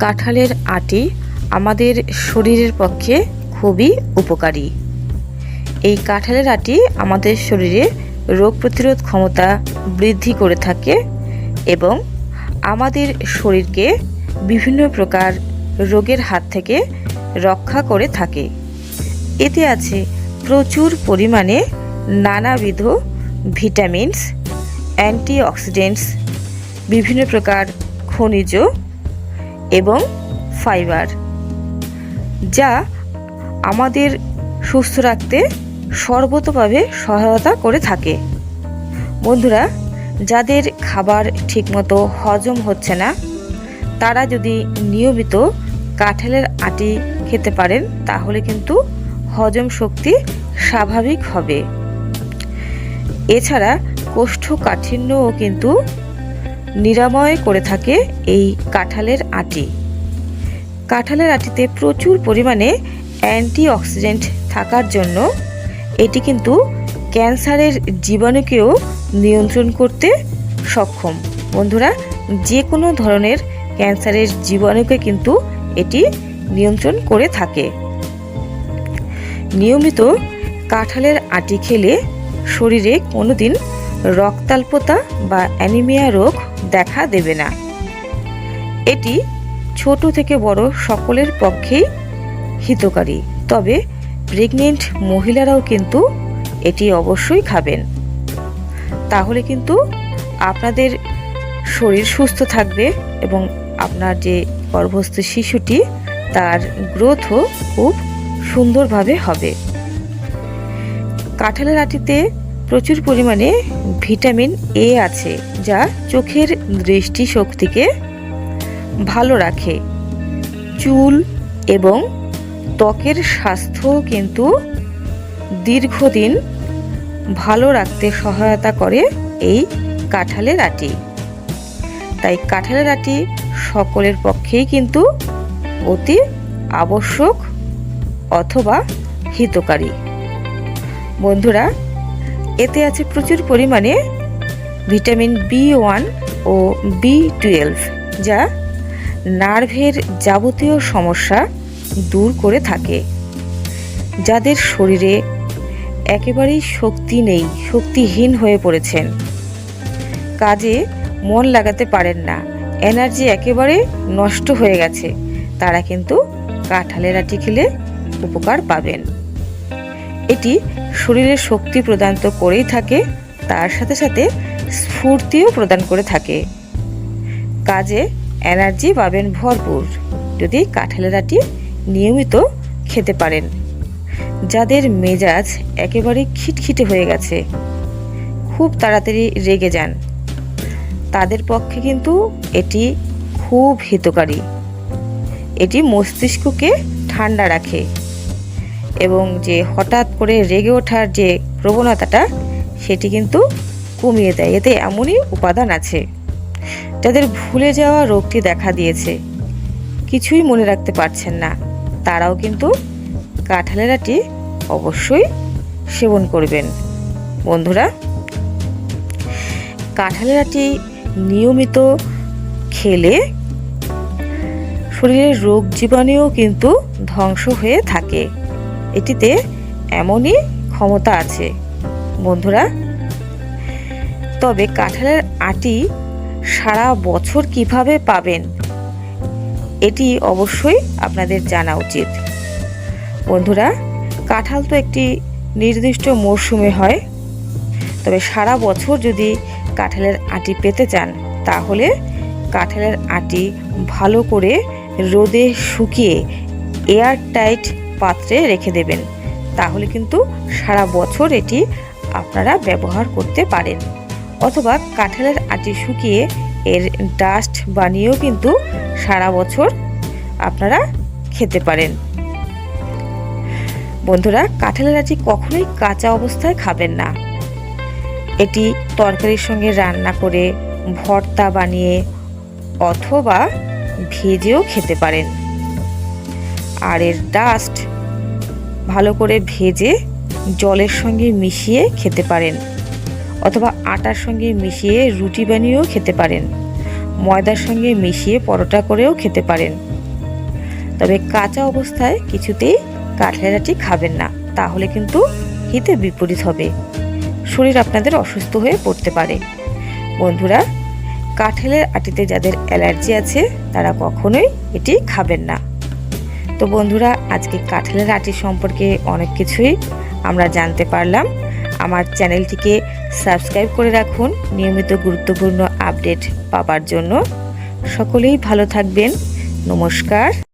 কাঁঠালের আটি আমাদের শরীরের পক্ষে খুবই উপকারী। এই কাঁঠালের আটি আমাদের শরীরে রোগ প্রতিরোধ ক্ষমতা বৃদ্ধি করে থাকে এবং আমাদের শরীরকে বিভিন্ন প্রকার রোগের হাত থেকে রক্ষা করে থাকে। এতে আছে প্রচুর পরিমাণে নানাবিধ ভিটামিনস, অ্যান্টিঅক্সিডেন্টস, বিভিন্ন প্রকার খনিজ এবং ফাইবার, যা আমাদের সুস্থ রাখতে সর্বতোভাবে সহায়তা করে থাকে। বন্ধুরা, যাদের খাবার ঠিকমতো হজম হচ্ছে না, তারা যদি নিয়মিত কাঁঠালের আটি খেতে পারেন তাহলে কিন্তু হজম শক্তি স্বাভাবিক হবে। এছাড়া কোষ্ঠকাঠিন্যও কিন্তু নিরাময় করে থাকে এই কাঁঠালের আটি। কাঁঠালের আটিতে প্রচুর পরিমাণে অ্যান্টিঅক্সিডেন্ট থাকার জন্য এটি কিন্তু ক্যান্সারের জীবাণুকেও নিয়ন্ত্রণ করতে সক্ষম। বন্ধুরা, যে কোনো ধরনের ক্যান্সারের জীবাণুকে কিন্তু এটি নিয়ন্ত্রণ করে থাকে। নিয়মিত কাঁঠালের আটি খেলে শরীরে কোনোদিন রক্তাল্পতা বা অ্যানিমিয়া রোগ দেখা দেবে না। এটি ছোট থেকে বড় সকলের পক্ষেই হিতকারী, তবে প্রেগনেন্ট মহিলারাও কিন্তু এটি অবশ্যই খাবেন। তাহলে কিন্তু আপনাদের শরীর সুস্থ থাকবে এবং আপনার যে গর্ভস্থ শিশুটি তার গ্রোথও খুব সুন্দরভাবে হবে। কাঁঠালের আটিতে প্রচুর পরিমাণে ভিটামিন এ আছে, যা চোখের দৃষ্টিশক্তিকে ভালো রাখে। চুল এবং ত্বকের স্বাস্থ্য কিন্তু দীর্ঘদিন ভালো রাখতে সহায়তা করে এই কাঁঠালের আটি। তাই কাঁঠালের আটি সকলের পক্ষেই কিন্তু অতি আবশ্যক অথবা হিতকারী। বন্ধুরা, এতে আছে প্রচুর পরিমাণে ভিটামিন বি1 ও বি12, যা নার্ভের যাবতীয় সমস্যা দূর করে থাকে। যাদের শরীরে একেবারেই শক্তি নেই, শক্তিহীন হয়ে পড়েছেন, কাজে মন লাগাতে পারেন না, এনার্জি একেবারে নষ্ট হয়ে গেছে, তারা কিন্তু কাঁঠালের আটি খেলে উপকার পাবেন। এটি শরীরে শক্তি প্রদান তো করেই থাকে, তার সাথে সাথে স্ফূর্তিও প্রদান করে থাকে। কাজে এনার্জি পাবেন ভরপুর যদি কাঁঠালের আটি নিয়মিত খেতে পারেন। যাদের মেজাজ একেবারে খিটখিটে হয়ে গেছে, খুব তাড়াতাড়ি রেগে যান, তাদের পক্ষে কিন্তু এটি খুব হিতকারী। এটি মস্তিষ্ককে ঠান্ডা রাখে এবং যে হঠাৎ করে রেগে ওঠার যে প্রবণতাটা সেটি কিন্তু কমিয়ে দেয়। এতে এমনই উপাদান আছে। যাদের ভুলে যাওয়া রোগটি দেখা দিয়েছে, কিছুই মনে রাখতে পারছেন না, তারাও কিন্তু কাঁঠালের আটি অবশ্যই সেবন করবেন। বন্ধুরা, কাঁঠালের আটি নিয়মিত খেলে শরীরের রোগ জীবাণুও কিন্তু ধ্বংস হয়ে থাকে। এটিতে এমনই ক্ষমতা আছে। বন্ধুরা, তবে কাঁঠালের আটি সারা বছর কিভাবে পাবেন এটি অবশ্যই আপনাদের জানা উচিত। বন্ধুরা, কাঁঠাল তো একটি নির্দিষ্ট মরশুমে হয়, তবে সারা বছর যদি কাঁঠালের আটি পেতে চান তাহলে কাঁঠালের আটি ভালো করে রোদে শুকিয়ে এয়ারটাইট পাত্রে রেখে দেবেন। তাহলে কিন্তু সারা বছর এটি আপনারা ব্যবহার করতে পারেন। অথবা কাঁঠালের আটি শুকিয়ে এর ডাস্ট বানিয়েও কিন্তু সারা বছর আপনারা খেতে পারেন। বন্ধুরা, কাঁঠালের আটি কখনোই কাঁচা অবস্থায় খাবেন না। এটি তরকারির সঙ্গে রান্না করে, ভর্তা বানিয়ে অথবা ভেজেও খেতে পারেন। আর এর ডাস্ট ভালো করে ভেজে জলের সঙ্গে মিশিয়ে খেতে পারেন অথবা আটার সঙ্গে মিশিয়ে রুটি বানিয়েও খেতে পারেন। ময়দার সঙ্গে মিশিয়ে পরোটা করেও খেতে পারেন। তবে কাঁচা অবস্থায় কিছুতেই কাঁঠালের আটি খাবেন না, তাহলে কিন্তু হিতে বিপরীত হবে, শরীর আপনাদের অসুস্থ হয়ে পড়তে পারে। বন্ধুরা, কাঁঠালের আটিতে যাদের অ্যালার্জি আছে তারা কখনোই এটি খাবেন না। তো বন্ধুরা, আজকে কাঁঠালের আটি সম্পর্কে অনেক কিছুই আমরা জানতে পারলাম। আমার চ্যানেলটিকে সাবস্ক্রাইব করে রাখুন নিয়মিত গুরুত্বপূর্ণ আপডেট পাবার জন্য। সকলেই ভালো থাকবেন। নমস্কার।